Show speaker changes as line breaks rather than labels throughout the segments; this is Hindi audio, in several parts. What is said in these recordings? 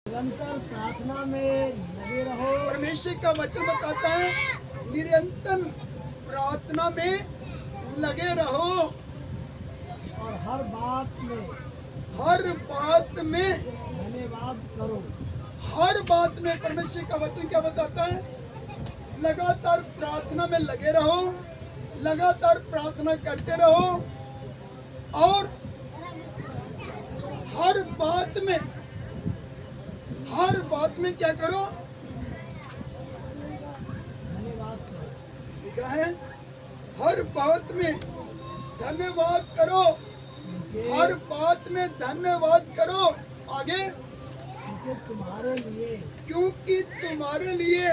निरंतर प्रार्थना में लगे रहो।
परमेश्वर का वचन बताता है निरंतर प्रार्थना में लगे रहो
और हर बात में धन्यवाद करो।
हर बात में परमेश्वर का वचन क्या बताता है? लगातार प्रार्थना में लगे रहो, लगातार प्रार्थना करते रहो और हर बात में क्या करो?
धन्यवाद करो।
लिखा है हर बात में धन्यवाद करो, हर बात में धन्यवाद करो। आगे क्योंकि तुम्हारे लिए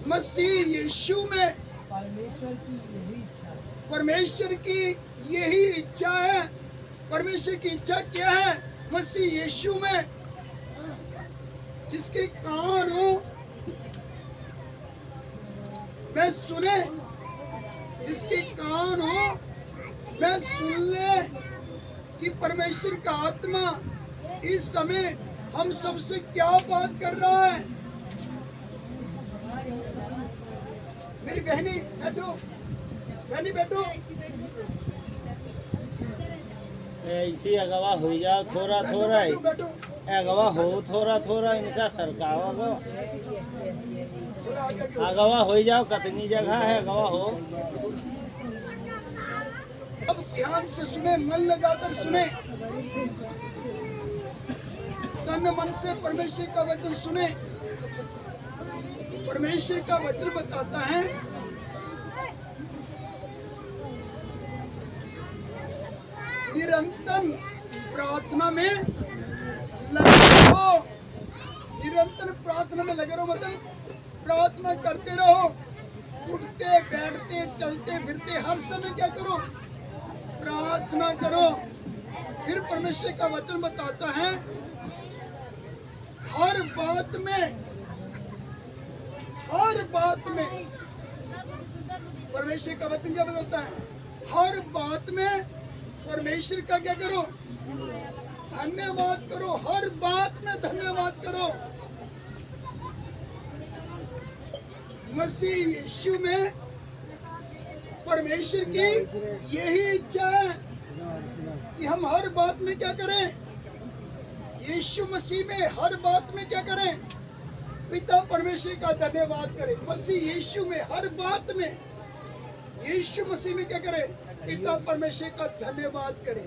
मसीह यीशु में परमेश्वर की यही इच्छा है। परमेश्वर की इच्छा क्या है? मसीह यीशु में जिसके कान हो मैं सुने, जिसके कान हो मैं सुन ले कि परमेश्वर का आत्मा इस समय हम सबसे क्या बात कर रहा है। मेरी बहनी बैठो।
ऐसी अगवा हो जाओ थोड़ा थोड़ा ही अगवा हो थोड़ा इनका सरकावा अगवा हो जाओ। कितनी जगह है अगवा हो।
अब ध्यान से सुने, मन लगाकर सुने, तन मन से परमेश्वर का वचन सुने। परमेश्वर का वचन बताता है निरंतर प्रार्थना में लगे रहो। निरंतर प्रार्थना में लगे रहो मतलब प्रार्थना करते रहो, उठते बैठते चलते फिरते हर समय क्या करो? प्रार्थना करो। फिर परमेश्वर का वचन बताता है हर बात में परमेश्वर का वचन क्या बताता है? हर बात में परमेश्वर का क्या करो? धन्यवाद करो। हर बात में धन्यवाद करो। मसीह यीशु में परमेश्वर की यही इच्छा है कि हम हर बात में क्या करें? यीशु मसीह में हर बात में क्या करें? पिता परमेश्वर का धन्यवाद करें। मसीह यीशु में हर बात में यीशु मसीह में क्या करें? पिता परमेश्वर का धन्यवाद करें।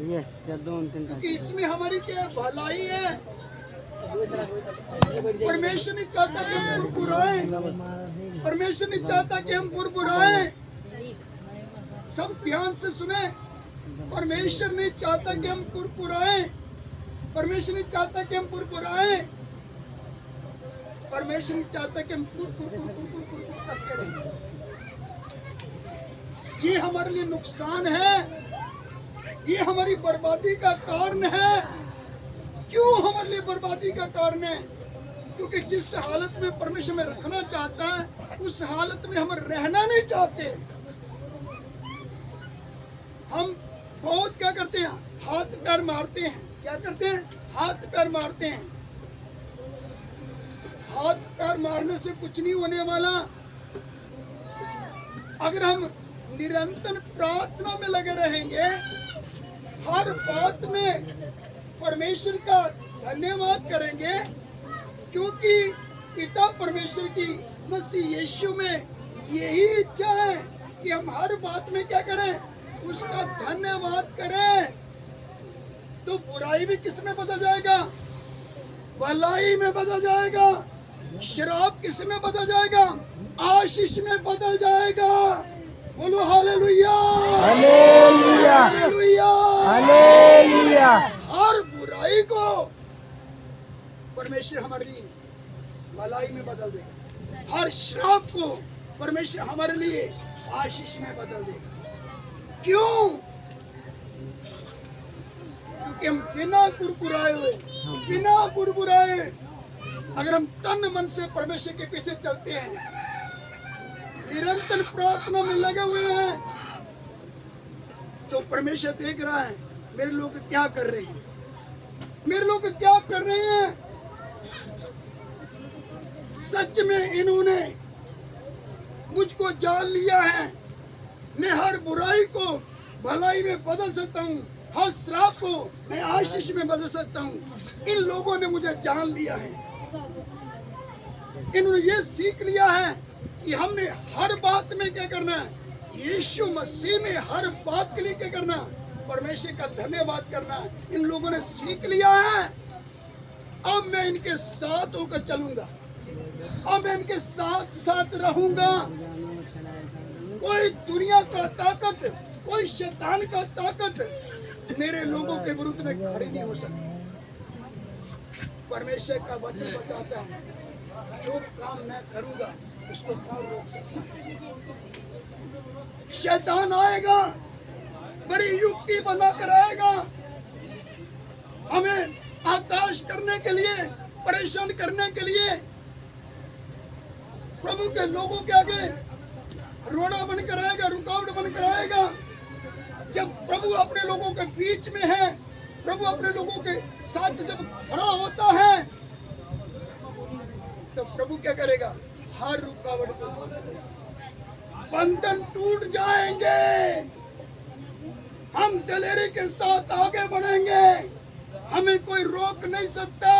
क्योंकि इसमें हमारी क्या भलाई है। परमेश्वर नहीं चाहता कि हम बुराएं, परमेश्वर नहीं चाहता कि हम बुराएं। सब ध्यान से सुने, परमेश्वर नहीं चाहता कि हम बुराएं, परमेश्वर नहीं चाहता कि हम बुराएं, परमेश्वर नहीं चाहता कि हम करते रहें। ये हमारे लिए नुकसान है, ये हमारी बर्बादी का कारण है। क्यों हमारे लिए बर्बादी का कारण है? क्योंकि जिस हालत में परमेश्वर में रखना चाहता है उस हालत में हम रहना नहीं चाहते। हम बहुत क्या करते हैं? हाथ पैर मारते हैं। क्या करते हैं? हाथ पैर मारते हैं। हाथ पैर मारने से कुछ नहीं होने वाला। अगर हम निरंतर प्रार्थना में लगे रहेंगे, हर बात में परमेश्वर का धन्यवाद करेंगे, क्योंकि पिता परमेश्वर की मसीह यीशु में यही इच्छा है कि हम हर बात में क्या करें? उसका धन्यवाद करें। तो बुराई भी किस में बदल जाएगा? भलाई में बदल जाएगा। शराब किस में बदल जाएगा? आशीष में बदल जाएगा। बोलो हालेलुया,
हालेलुया,
हालेलुया,
हालेलुया।
हर बुराई को परमेश्वर हमारे लिए भलाई में बदल देगा। हर श्राप को परमेश्वर हमारे लिए आशीष में बदल देगा। क्यों? क्योंकि हम बिना कुरकुराए हुए, बिना बुरबुराए, अगर हम तन मन से परमेश्वर के पीछे चलते हैं, निरंतर प्रार्थना में लगे हुए हैं, तो परमेश्वर देख रहा है मेरे लोग क्या कर रहे हैं। मेरे लोग क्या कर रहे हैं? सच में इन्होंने मुझको जान लिया है। मैं हर बुराई को भलाई में बदल सकता हूँ, हर श्राप को मैं आशीष में बदल सकता हूँ। इन लोगों ने मुझे जान लिया है। इन्होंने ये सीख लिया है कि हमने हर बात में क्या करना है, यीशु मसीह में हर बात के लिए क्या करना, परमेश्वर का धन्यवाद करना है। इन लोगों ने सीख लिया है। अब मैं इनके साथ होकर चलूंगा, अब मैं इनके साथ साथ रहूंगा। कोई दुनिया का ताकत, कोई शैतान का ताकत मेरे लोगों के विरुद्ध में खड़ी नहीं हो सकती। परमेश्वर का वचन बताता है, जो काम मैं करूंगा उसको कौन रोक सकता है? शैतान आएगा, बड़ी युक्ति बनाकर आएगा, हमें हताश करने के लिए, परेशान करने के लिए, प्रभु के लोगों के आगे रोड़ा बनकर आएगा, रुकावट बनकर आएगा। जब प्रभु अपने लोगों के बीच में है, प्रभु अपने लोगों के साथ जब खड़ा होता है, तो प्रभु क्या करेगा? हर रुकावट को बंधन टूट जाएंगे। हम दिलेरी के साथ आगे बढ़ेंगे, हमें कोई रोक नहीं सकता।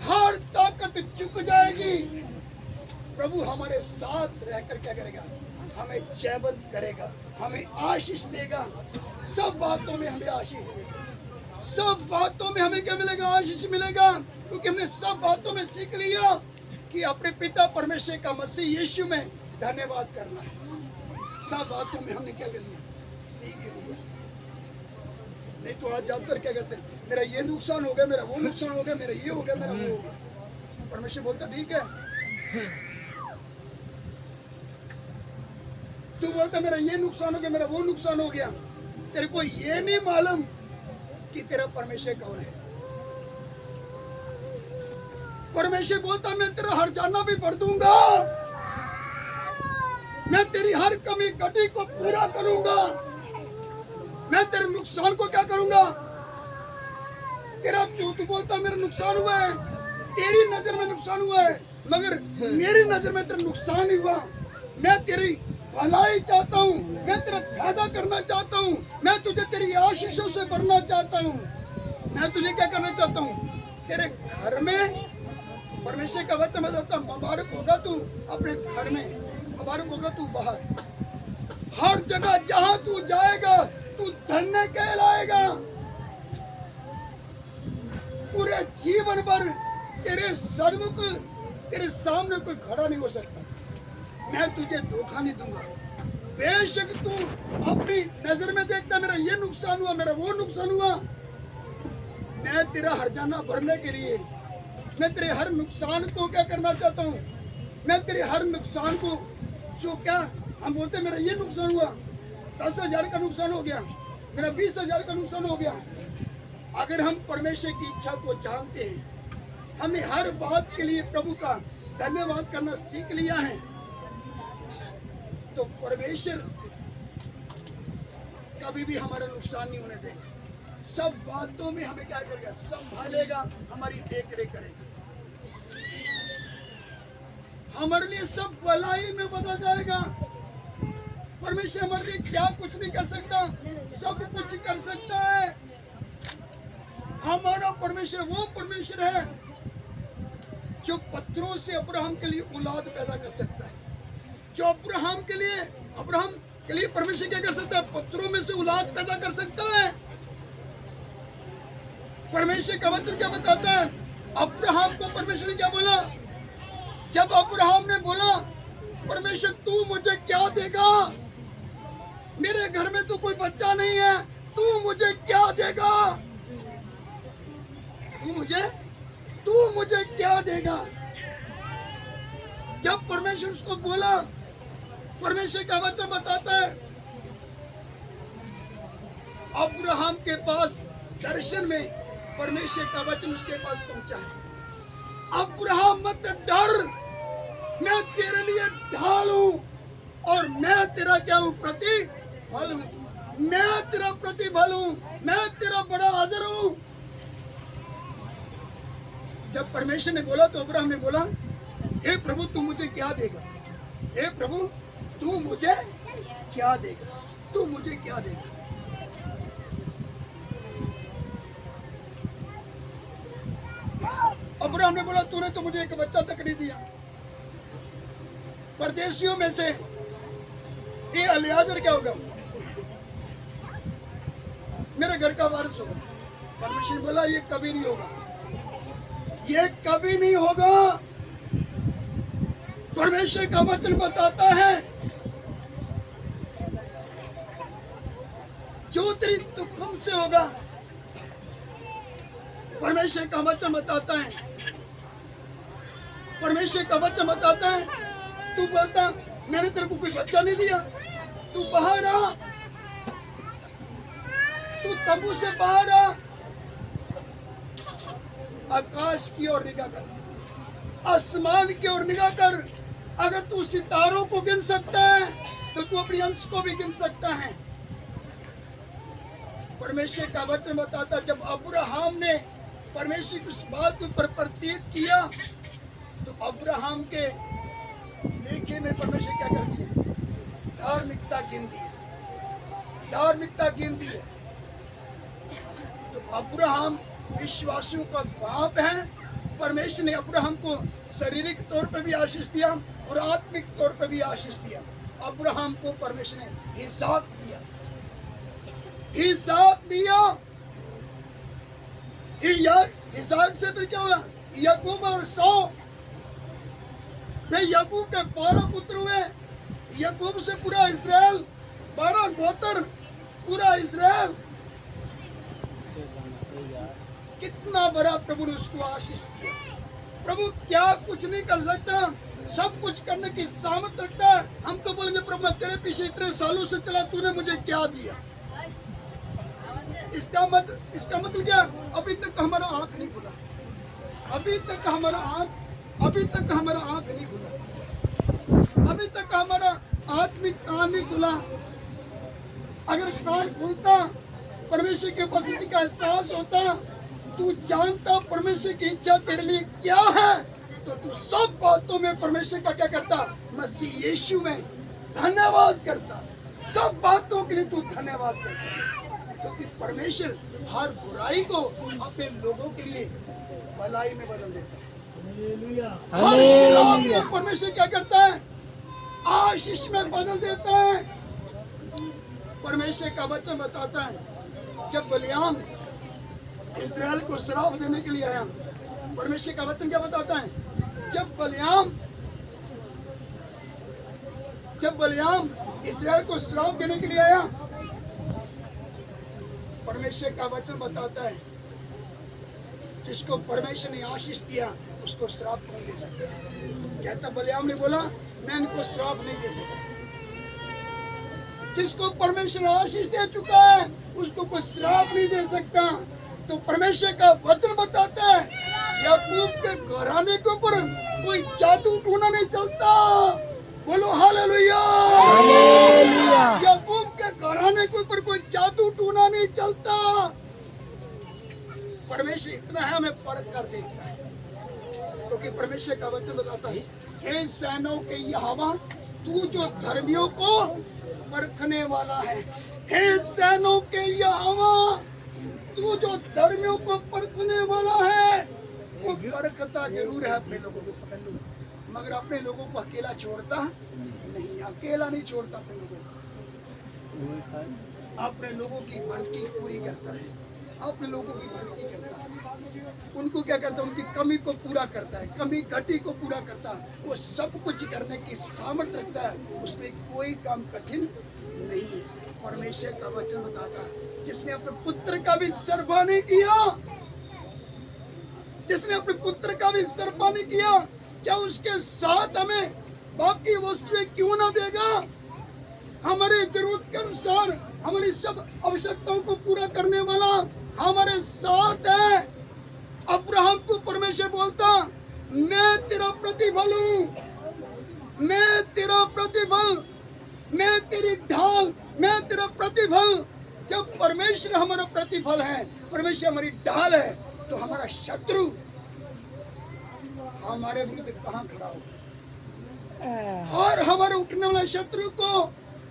हर ताकत झुक जाएगी। प्रभु हमारे साथ रहकर क्या करेगा? हमें जयवंत करेगा, हमें आशीष देगा। सब बातों में हमें आशीष मिलेगा, सब बातों में हमें क्या मिलेगा? आशीष मिलेगा। क्योंकि हमने सब बातों में सीख लिया कि अपने पिता परमेश्वर का मसीह यीशु में धन्यवाद करना है। सब बातों में हमने क्या कर लिया? सीख लिया। नहीं तो आज ज्यादातर क्या करते हैं, मेरा ये नुकसान हो गया, मेरा वो नुकसान हो गया, मेरा ये हो गया, मेरा वो हो गया। परमेश्वर बोलता ठीक है, तू बोलता मेरा ये नुकसान हो गया, मेरा वो नुकसान हो गया। तेरे को ये नहीं मालूम कि तेरा परमेश्वर कौन है। परमेश्वर बोलता मैं तेरा हर जाना भी भर दूंगा, मैं तेरी हर कमी घटी को पूरा करूंगा, मैं तेरे नुकसान को क्या करूंगा? तेरा तू बोलता मेरा नुकसान हुआ है, तेरी नजर में नुकसान हुआ है, मगर मेरी नजर में तेरा नुकसान हुआ। मैं तेरी भलाई चाहता हूँ, मैं तेरा फायदा करना चाहता हूँ, मैं तुझे तेरी आशीषों से भरना चाहता हूँ। मैं तुझे क्या करना चाहता हूँ? तेरे घर में परमेश्वर का वचन बताता, मुबारक होगा तू अपने घर में, मुबारक होगा तू बाहर। हर जगह जहाँ तू जाएगा तू धन्य कहलाएगा। पूरे जीवन भर तेरे सन्मुख, तेरे सामने कोई खड़ा नहीं हो सकता। मैं तुझे धोखा नहीं दूंगा। बेशक तू अपनी नजर में देखता मेरा ये नुकसान हुआ, मेरा वो नुकसान हुआ, मैं तेरा हरजाना भरने के लिए, मैं तेरे हर नुकसान को क्या करना चाहता हूँ? मैं तेरे हर नुकसान को, जो क्या हम बोलते मेरा ये नुकसान हुआ, 10,000 का नुकसान हो गया, मेरा 20,000 का नुकसान हो गया। अगर हम परमेश्वर की इच्छा को जानते हैं, हमने हर बात के लिए प्रभु का धन्यवाद करना सीख लिया है, तो परमेश्वर कभी भी हमारा नुकसान नहीं होने देगा। सब बातों में हमें क्या करेगा? संभालेगा, हमारी देख रेख करेगा, हमारे लिए सब भलाई में बदल जाएगा। परमेश्वर हमारे लिए क्या कुछ नहीं कर सकता? सब कुछ कर सकता है। हमारा परमेश्वर वो परमेश्वर है जो पत्थरों से अब्राहम के लिए औलाद पैदा कर सकता है। जो अब्राहम के लिए परमेश्वर क्या कर सकता है? पत्थरों में से औलाद पैदा कर सकता है। परमेश्वर का वचन क्या बताता है? अब्राहम को परमेश्वर ने क्या बोला? जब अब्राहम ने बोला परमेश्वर तू मुझे क्या देगा? मेरे घर में तो कोई बच्चा नहीं है, तू मुझे क्या देगा? तू मुझे क्या देगा? जब परमेश्वर उसको बोला, परमेश्वर का वचन बताता है अब्राहम के पास दर्शन में परमेश्वर का वचन उसके पास पहुंचा है। अब्राहम मत डर, मैं तेरे लिए ढाल हूं और मैं तेरा क्या हूं? प्रतिफल हूं। मैं तेरा प्रतिफल हूं, मैं तेरा बड़ा हाजिर हूं। जब परमेश्वर ने बोला तो अब्राहम ने बोला, हे प्रभु तू मुझे क्या देगा? हे प्रभु तू मुझे क्या देगा? तू मुझे क्या देगा? अब्राहम ने बोला, तूने तो मुझे एक बच्चा तक नहीं दिया। परदेशियों में से ये अलियाजर क्या होगा? मेरे घर का वारिस होगा। परमेश्वर ने बोला, ये कभी नहीं होगा, ये कभी नहीं होगा। परमेश्वर का वचन बताता है, जो तेरी तुम से होगा। परमेश्वर का वचन बताता है, परमेश्वर का वचन बताता है, तू बोलता मैंने तेरे को कोई बच्चा नहीं दिया, तू बाहर आ, तू तंबू से बाहर आ, आकाश की ओर निगाह कर, आसमान की ओर निगाह कर। अगर तू सितारों को गिन सकता है तो तू अपनी अंश को भी गिन सकता है। परमेश्वर का वचन बताता, जब अब्राहम ने परमेश्वर की उस बात के ऊपर प्रतीक किया तो अब्राहम के लेखे में परमेश्वर क्या कर दिया? धार्मिकता गिन दी है, धार्मिकता गिन दी है। तो अब्राहम विश्वासियों का बाप है। परमेश्वर ने अब्राहम को शारीरिक तौर पे भी आशीष दिया और आत्मिक तौर पे भी आशीष दिया। अब्राहम को परमेश्वर ने हिसाब दिया, हिसाब दिया। हिसाब से फिर क्या हुआ? याकूब और 100, वे याकूब के 12 पुत्र हुए। याकूब से पूरा इस्राएल, 12 गोत्र, पूरा इस्राएल। कितना बड़ा प्रभु ने उसको आशीष दिया। प्रभु क्या कुछ नहीं कर सकता, सब कुछ करने की सामर्थ रखता है। हम तो बोलेंगे प्रभु मैं तेरे पीछे इतने सालों से चला, तूने मुझे क्या दिया? इसका मतलब क्या? अभी तक हमारा आंख नहीं खुला, अभी तक हमारा आंख नहीं खुला, अभी तक हमारा आत्मिक कान नहीं खुला। अगर कान खुलता, परमेश्वर की उपस्थिति का एहसास होता, तू जानता परमेश्वर की इच्छा तेरे लिए क्या है, तो तू सब बातों में परमेश्वर का क्या करता? मसीह यीशु में धन्यवाद करता। सब बातों के लिए तू धन्यवाद करता, क्योंकि परमेश्वर हर बुराई को अपने लोगों के लिए भलाई में बदल देता है। हर श्राप को परमेश्वर क्या करता है? आशीष में बदल देता है। परमेश्वर का वचन बताता है, जब बलियाम इस्राएल को श्राप देने के लिए आया, परमेश्वर का वचन क्या बताता है? जब बलियाम इस्राएल को श्राप देने के लिए आया, परमेश्वर का वचन बताता है, जिसको परमेश्वर ने आशीष दिया उसको श्राप नहीं दे सकता। कहता बलियाम ने बोला मैं इनको श्राप नहीं दे सकता। जिसको परमेश्वर आशीष दे चुका है उसको कोई श्राप नहीं दे सकता। तो परमेश्वर का वचन बताता है, याकूब के घराने के ऊपर कोई जादू टूना नहीं चलता। बोलो हालेलुया। याकूब के घराने के ऊपर कोई जादू टूना नहीं चलता। परमेश्वर इतना है, हमें परख कर देखता है, क्योंकि परमेश्वर का वचन बताता है, हे सेनाओं के यहोवा, तू जो धर्मियों को परखने वाला है। हे सेनाओं के यहोवा, तू जो धर्मियों को परखने वाला है। वो परखता जरूर है अपने लोगों को, मगर अपने लोगों को अकेला छोड़ता नहीं, अकेला नहीं छोड़ता अपने लोगों को। अपने लोगों की भर्ती पूरी करता है, अपने लोगों की भर्ती करता है। उनको क्या करता है? उनकी कमी को पूरा करता है, कमी घटी को पूरा करता है। वो सब कुछ करने की सामर्थ्य रखता है, उसमें कोई काम कठिन नहीं है। परमेश्वर का वचन बताता है, जिसने अपने पुत्र का भी सरपानी किया, जिसने अपने पुत्र का भी सरपानी किया, क्या उसके साथ हमें बाकी वस्तुएं क्यों ना देगा? हमारे जरूरत के अनुसार हमारी सब आवश्यकताओं को पूरा करने वाला हमारे साथ है। अब्राहम को परमेश्वर बोलता, मैं तेरा प्रतिफल हूँ, मैं तेरा प्रतिफल, मैं तेरी ढाल, मैं तेरा प्रतिफल। जब परमेश्वर हमारा प्रतिफल है, परमेश्वर हमारी ढाल है, तो हमारा शत्रु हमारे विरुद्ध कहाँ खड़ा होगा, और हमारे उठने वाले शत्रु को,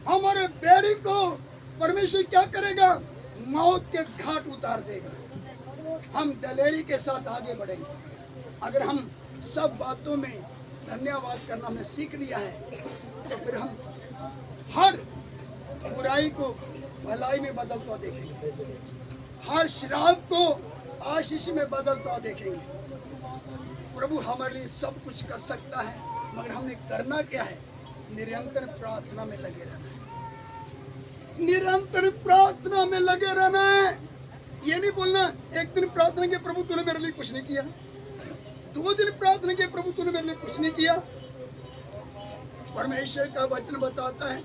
हमारे बैरी को परमेश्वर क्या करेगा, मौत के घाट उतार देगा। हम दलेरी के साथ आगे बढ़ेंगे। अगर हम सब बातों में धन्यवाद करना हमने सीख लिया है, तो फिर हम हर बुराई को भलाई में बदलता देखेंगे, हर श्राप को आशीष में बदलता देखेंगे। प्रभु हमारे लिए सब कुछ कर सकता है, मगर हमने करना क्या है, निरंतर प्रार्थना में लगे रहना है, निरंतर प्रार्थना में लगे रहना है। ये नहीं बोलना एक दिन प्रार्थना के प्रभु तूने मेरे लिए कुछ नहीं किया, 2 दिन प्रार्थना के प्रभु तूने मेरे लिए कुछ नहीं किया। परमेश्वर का वचन बताता है,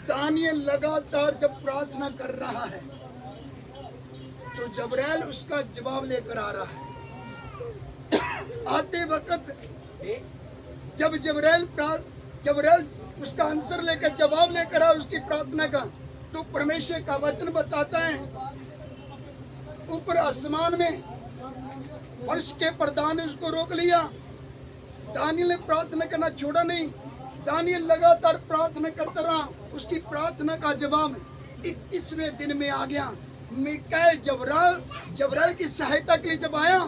दानियल लगातार जब प्रार्थना कर रहा है तो जबरैल उसका जवाब लेकर आ रहा है। आते वक्त जब जबरैल उसका आंसर लेकर, जवाब लेकर आया उसकी प्रार्थना का, तो परमेश्वर का वचन बताता है, ऊपर आसमान में फर्श के प्रधान ने उसको रोक लिया। दानियल ने प्रार्थना करना छोड़ा नहीं, दानियल लगातार प्रार्थना करता रहा। उसकी प्रार्थना का जवाब 21वें दिन में आ गया। मिकाएल जबरैल की सहायता के लिए जब आया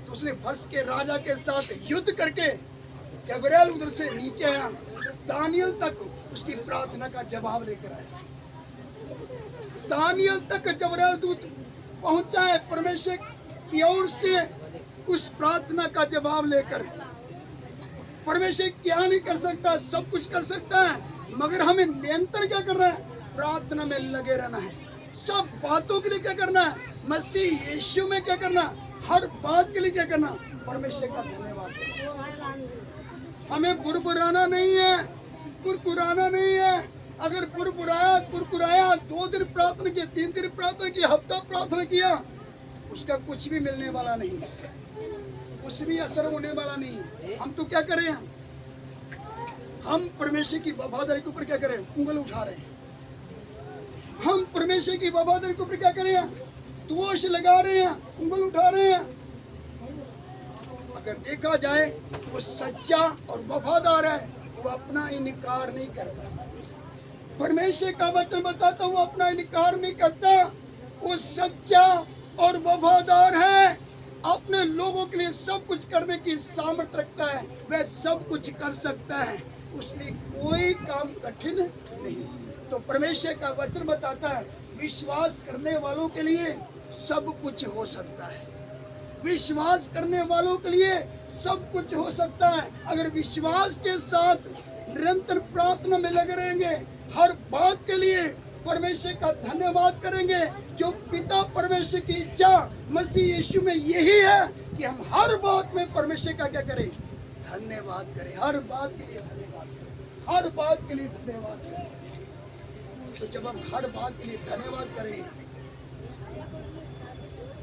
तो उसने फर्श के राजा के साथ युद्ध करके जबरैल उधर से नीचे आया, दानियल तक उसकी प्रार्थना का जवाब लेकर आया। दानियल तक जबरैल दूत पहुंचा है परमेश्वर की ओर से उस प्रार्थना का जवाब लेकर। परमेश्वर क्या नहीं कर सकता, सब कुछ कर सकता है, मगर हमें निरंतर क्या करना है, प्रार्थना में लगे रहना है। सब बातों के लिए क्या करना है, मसीह यीशु में क्या करना, हर बात के लिए क्या करना, परमेश्वर का धन्यवाद करना। हमें बुरबुराना नहीं है, कुरकुराना नहीं है। अगर कुरकुराया 2 दिन प्रार्थना की, 3 दिन प्रार्थना की, हफ्ता प्रार्थना किया, उसका कुछ भी मिलने वाला नहीं, कुछ भी असर होने वाला नहीं। हम तो क्या करें, हम परमेश्वर की वफादारी के ऊपर क्या करें, उंगल उठा रहे हैं। हम परमेश्वर की वफादारी के ऊपर क्या करें, दोष लगा रहे हैं, उंगल उठा रहे हैं। अगर देखा जाए वो सच्चा और वफादार है, वो अपना इनकार नहीं करता। परमेश्वर का वचन बताता वो अपना इनकार नहीं करता, वो सच्चा और वफादार है, अपने लोगों के लिए सब कुछ करने की सामर्थ्य रखता है, वह सब कुछ कर सकता है, उसके कोई काम कठिन नहीं। तो परमेश्वर का वचन बताता है, विश्वास करने वालों के लिए सब कुछ हो सकता है। विश्वास करने वालों के लिए सब कुछ हो सकता है। अगर विश्वास के साथ निरंतर प्रार्थना में लगे रहेंगे, हर बात के लिए परमेश्वर का धन्यवाद करेंगे। जो पिता परमेश्वर की इच्छा मसीह यीशु में यही है कि हम हर बात में परमेश्वर का क्या करें, धन्यवाद करें। हर बात के लिए धन्यवाद करें, हर बात के लिए धन्यवाद करें। तो जब हम हर बात के लिए धन्यवाद करेंगे,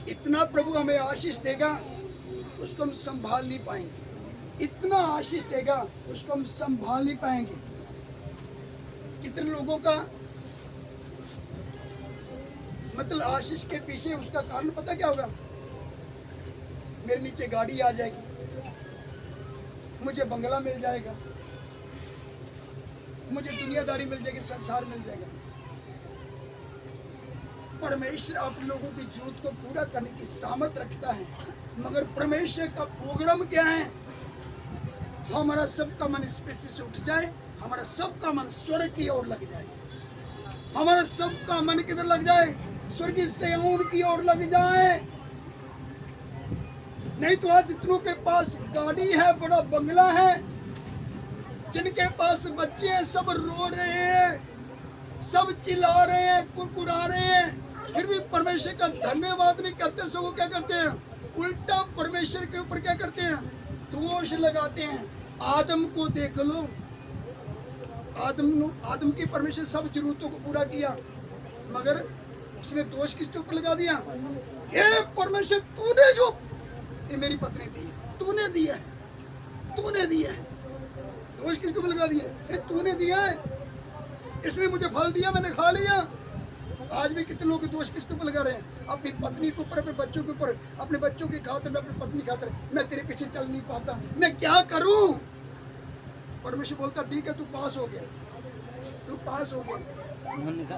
इतना प्रभु हमें आशीष देगा उसको हम संभाल नहीं पाएंगे। इतना आशीष देगा उसको हम संभाल नहीं पाएंगे। कितने लोगों का मतलब आशीष के पीछे उसका कारण पता क्या होगा, मेरे नीचे गाड़ी आ जाएगी, मुझे बंगला मिल जाएगा, मुझे दुनियादारी मिल जाएगी, संसार मिल जाएगा। परमेश्वर आप लोगों की जरूरत को पूरा करने की सामर्थ रखता है, मगर परमेश्वर का प्रोग्राम क्या है, हमारा सबका मन इस पृथ्वी से उठ जाए, हमारा सबका मन स्वर्ग की ओर लग जाए, हमारा सबका मन किधर लग जाए, स्वर्ग से की ओर लग जाए। नहीं तो आज जितनों के पास गाड़ी है, बड़ा बंगला है, जिनके पास बच्चे हैं, सब रो रहे हैं, सब चिल्ला रहे हैं, कुरकुरा रहे हैं, फिर भी परमेश्वर का धन्यवाद नहीं करते। सो वो क्या करते हैं, उल्टा परमेश्वर के ऊपर क्या करते हैं, दोष लगाते हैं। आदम को देख लो, आदम की परमेश्वर सब जरूरतों को पूरा किया, मगर उसने दोष किसके ऊपर लगा दिया, हे परमेश्वर तूने जो ये मेरी पत्नी दी है, तूने दिया है, तूने दिया है। दोष किसके ऊपर लगा दिया, तूने दिया है, इसने मुझे फल दिया, मैंने खा लिया। आज भी कितने लोग दोष किसके ऊपर लगा रहे हैं? अपनी पत्नी के ऊपर, अपने बच्चों के ऊपर, अपने बच्चों की खातिर, मैं अपनी पत्नी खातिर मैं तेरे पीछे चल नहीं पाता, मैं क्या करूं? परमेश्वर बोलता ठीक है, तू पास हो गया, तू पास हो गया।
उन्होंने कहा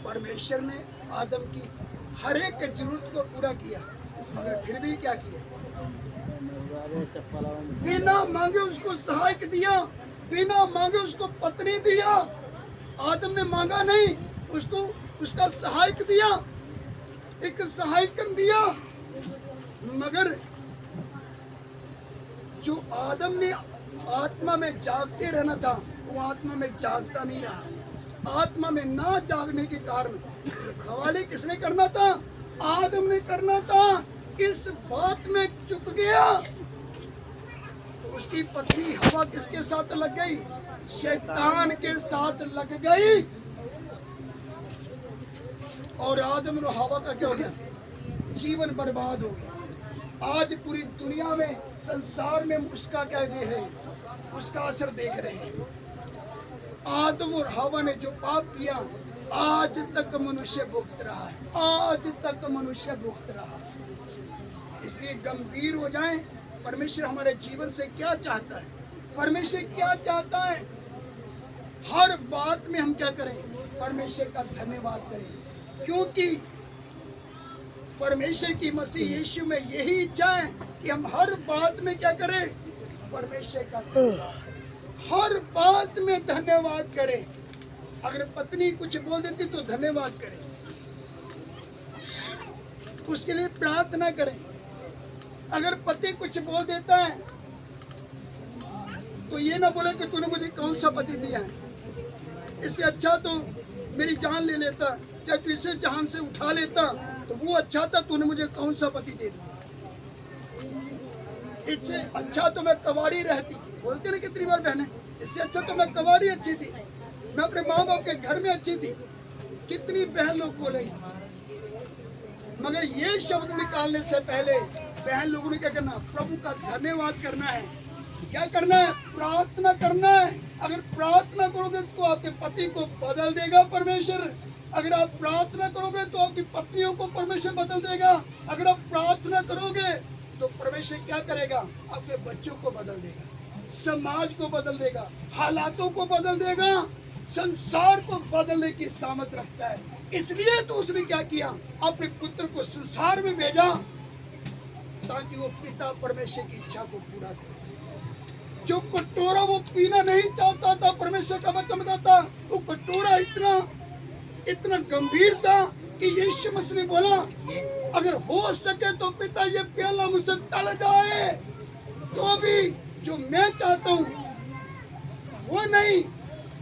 परमेश्वर ने आदम की हर एक जरूरत को पूरा किया, मगर फिर भी क्या किया?
चप्पल
बिना मांगे उसको सहायक दिया, बिना मांगे उसको पत्नी दिया। आदम ने मांगा नहीं, उसको उसका सहायक दिया, एक सहायकन दिया। मगर जो आदम ने आत्मा में जागते रहना था, वो आत्मा में जागता नहीं रहा। आत्मा में ना जागने के कारण खवाले किसने करना था? आदम ने करना था। इस बात में चुक गया तो उसकी पत्नी हवा किसके साथ लग गई? शैतान के साथ लग गई। और आदम और हवा का क्या हो गया? जीवन बर्बाद हो गया। आज पूरी दुनिया में, संसार में उसका क्या दे रहे हैं? उसका असर देख रहे हैं। आदम और हवा ने जो पाप किया, आज तक मनुष्य भुगत रहा है, आज तक मनुष्य भुगत रहा। इसलिए गंभीर हो जाएं, परमेश्वर हमारे जीवन से क्या चाहता है, परमेश्वर क्या चाहता है। हर बात में हम क्या करें? परमेश्वर का धन्यवाद करें, क्योंकि परमेश्वर की मसीह यीशु में यही इच्छा है कि हम हर बात में क्या करें? परमेश्वर का धन्यवाद, हर बात में धन्यवाद करें। अगर पत्नी कुछ बोल देती तो धन्यवाद करें, उसके लिए प्रार्थना करें। अगर पति कुछ बोल देता है तो ये ना बोले कि तूने मुझे कौन सा पति दिया है, इससे अच्छा तो मेरी जान ले लेता, चाहे तू इसे जान से उठा लेता तो वो अच्छा था, तूने मुझे कौन सा पति दे दिया। इससे अच्छा तो मैं कवारी रहती, बोलते ना कितनी बार बहने, इससे अच्छा तो मैं कवारी अच्छी थी, मैं अपने माँ बाप के घर में अच्छी थी। कितनी बहन लोग बोलेंगे। मगर ये शब्द निकालने से पहले बहन लोगों ने क्या करना? प्रभु का धन्यवाद करना है। क्या करना है? प्रार्थना करना है। अगर प्रार्थना करोगे तो आपके पति को बदल देगा परमेश्वर। अगर आप प्रार्थना करोगे तो आपकी पत्नियों को परमेश्वर बदल देगा। अगर आप प्रार्थना करोगे तो परमेश्वर क्या करेगा? आपके बच्चों को बदल देगा, समाज को बदल देगा, हालातों को बदल देगा, संसार को बदलने की सामर्थ्य रखता है। इसलिए तो उसने क्या किया? अपने पुत्र को संसार में भेजा ताकि वो पिता परमेश्वर की इच्छा को पूरा करे। जो कटोरा वो पीना नहीं चाहता था, परमेश्वर का वचन बताता, वो कटोरा इतना गंभीर था कि यीशु मसीह ने बोला, अगर हो सके तो पिता ये प्याला मुझसे टल जाए, तो भी जो मैं चाहता हूँ वो नहीं,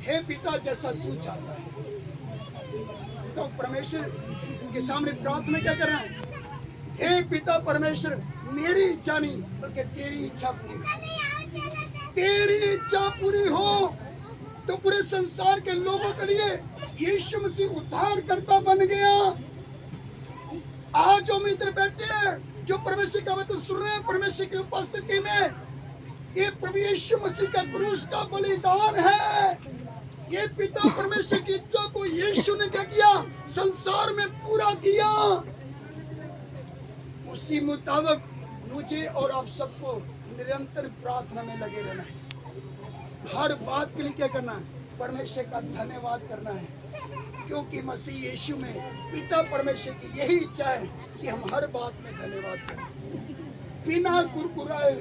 हे पिता जैसा तू चाहता है। तो परमेश्वर के सामने प्रार्थना क्या कर रहा है? हे पिता परमेश्वर, मेरी इच्छा नहीं बल्कि तेरी इच्छा पूरी हो। तेरी इच्छा पूरी हो तो पूरे संसार के लोगों के लिए यीशु मसीह उद्धारकर्ता बन गया। आज जो मित्र बैठे हैं, जो परमेश्वर का वचन सुन रहे हैं, परमेश्वर की उपस्थिति में, ये प्रभु यीशु मसीह का क्रूस का बलिदान है। ये पिता परमेश्वर की इच्छा को यीशु ने क्या किया? संसार में पूरा किया। उसी मुताबिक मुझे और आप सबको निरंतर प्रार्थना में लगे रहना है। हर बात के लिए क्या करना है? परमेश्वर का धन्यवाद करना है, क्योंकि मसीह यीशु में पिता परमेश्वर की यही इच्छा है कि हम हर बात में धन्यवाद करें, बिना कुरकुराए,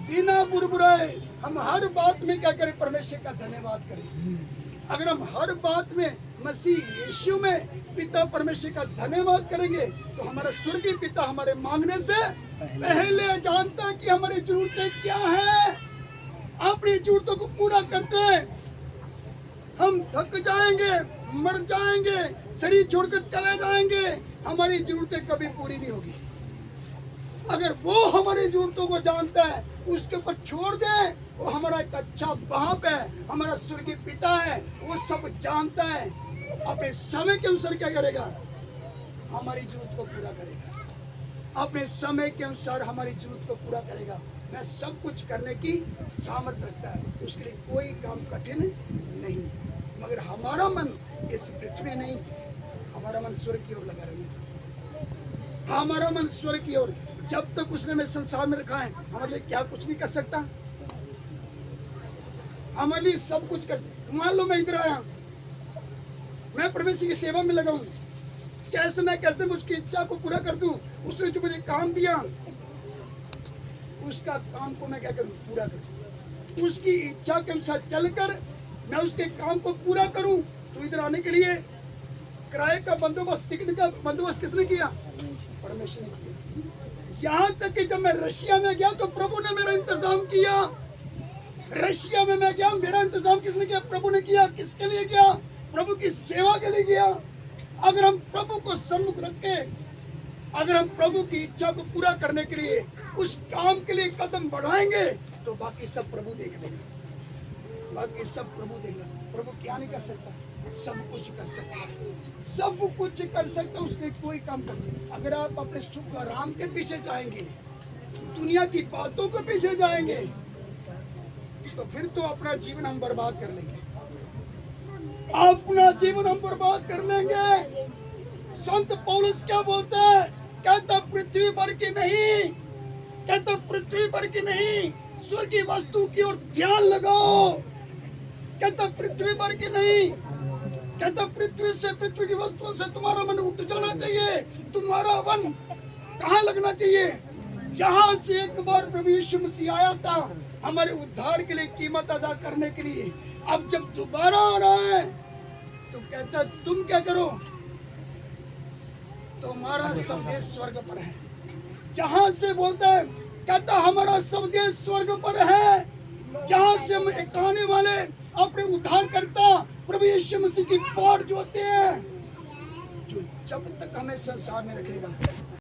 बिना बुरबुराए। हम हर बात में क्या करें? परमेश्वर का धन्यवाद करें। अगर हम हर बात में मसीह यीशु में पिता परमेश्वर का धन्यवाद करेंगे तो हमारा स्वर्गीय पिता हमारे मांगने से पहले जानता है कि हमारी जरूरतें क्या है। अपनी जरूरतों को पूरा करते हैं हम थक जाएंगे, मर जाएंगे, शरीर छोड़कर चले जाएंगे, हमारी जरूरतें कभी पूरी नहीं होगी। अगर वो हमारी जरूरतों को जानता है, उसके ऊपर छोड़ दे, वो हमारा एक अच्छा बाप है, हमारा स्वर्गीय पिता है, वो सब जानता है। अपने समय के अनुसार क्या करेगा? हमारी जरूरत को पूरा करेगा। अपने समय के अनुसार हमारी जरूरत को पूरा करेगा। मैं सब कुछ करने की सामर्थ्य रखता है, उसके लिए कोई काम कठिन नहीं। मगर हमारा मन इस पृथ्वी नहीं, हमारा मन स्वर्ग की ओर लगा रहना चाहिए। हमारा मन स्वर्ग की ओर। जब तक उसने हमें संसार में रखा है, हमारे लिए क्या कुछ नहीं कर सकता? हमारे लिए सब कुछ कर। मान लो मैं इधर आया, मैं परमेश्वर की सेवा में लगा हूं, कैसे न कैसे मुझकी इच्छा को पूरा कर दूं। उसने जो मुझे काम दिया, उसका काम को मैं क्या करूं? पूरा करूं। उसकी इच्छा के अनुसार चलकर मैं उसके काम को पूरा करूं। तो इधर आने के लिए किराए का बंदोबस्त, टिकट का बंदोबस्त किसने किया? परमेश्वर ने किया। यहाँ तक कि जब मैं रशिया में गया तो प्रभु ने मेरा इंतजाम किया। रशिया में मैं गया, मेरा इंतजाम किसने किया? प्रभु ने किया। किसके लिए किया? प्रभु की सेवा के लिए किया। अगर हम प्रभु को सम्मुख रख के, अगर हम प्रभु की इच्छा को पूरा करने के लिए उस काम के लिए कदम बढ़ाएंगे, तो बाकी सब प्रभु देख लेगा। बाकी सब प्रभु देगा। प्रभु क्या नहीं कर सकता? सब कुछ कर सकता है। सब कुछ कर सकता है, उसके कोई काम कर नहीं। अगर आप अपने सुख आराम के पीछे जाएंगे, दुनिया की बातों के पीछे जाएंगे, तो फिर तो अपना जीवन हम बर्बाद कर लेंगे। अपना जीवन हम बर्बाद कर लेंगे। संत पौलुस क्या बोलते हैं? कहता पृथ्वी पर की नहीं, कहता पृथ्वी पर की नहीं, स्वर्गीय वस्तु की ओर ध्यान लगाओ। कहता पृथ्वी पर की नहीं, कहता पृथ्वी से, पृथ्वी की वस्तुओं से तुम्हारा मन उठ जाना चाहिए। तुम्हारा मन कहाँ लगना चाहिए? जहां से एक बार प्रभु यीशु मसीह आया था हमारे उद्धार के लिए, कीमत अदा करने के लिए। अब जब दोबारा आ रहा है तो कहता तुम क्या करो? तुम्हारा सब देश स्वर्ग पर है। जहां से बोलता है, कहता हमारा सब देश स्वर्ग पर है, जहां से हम एक आने वाले अपने उद्धार करता प्रभु यीशु मसीह की बाट जोते हैं, जो जब तक हमें संसार में रखेगा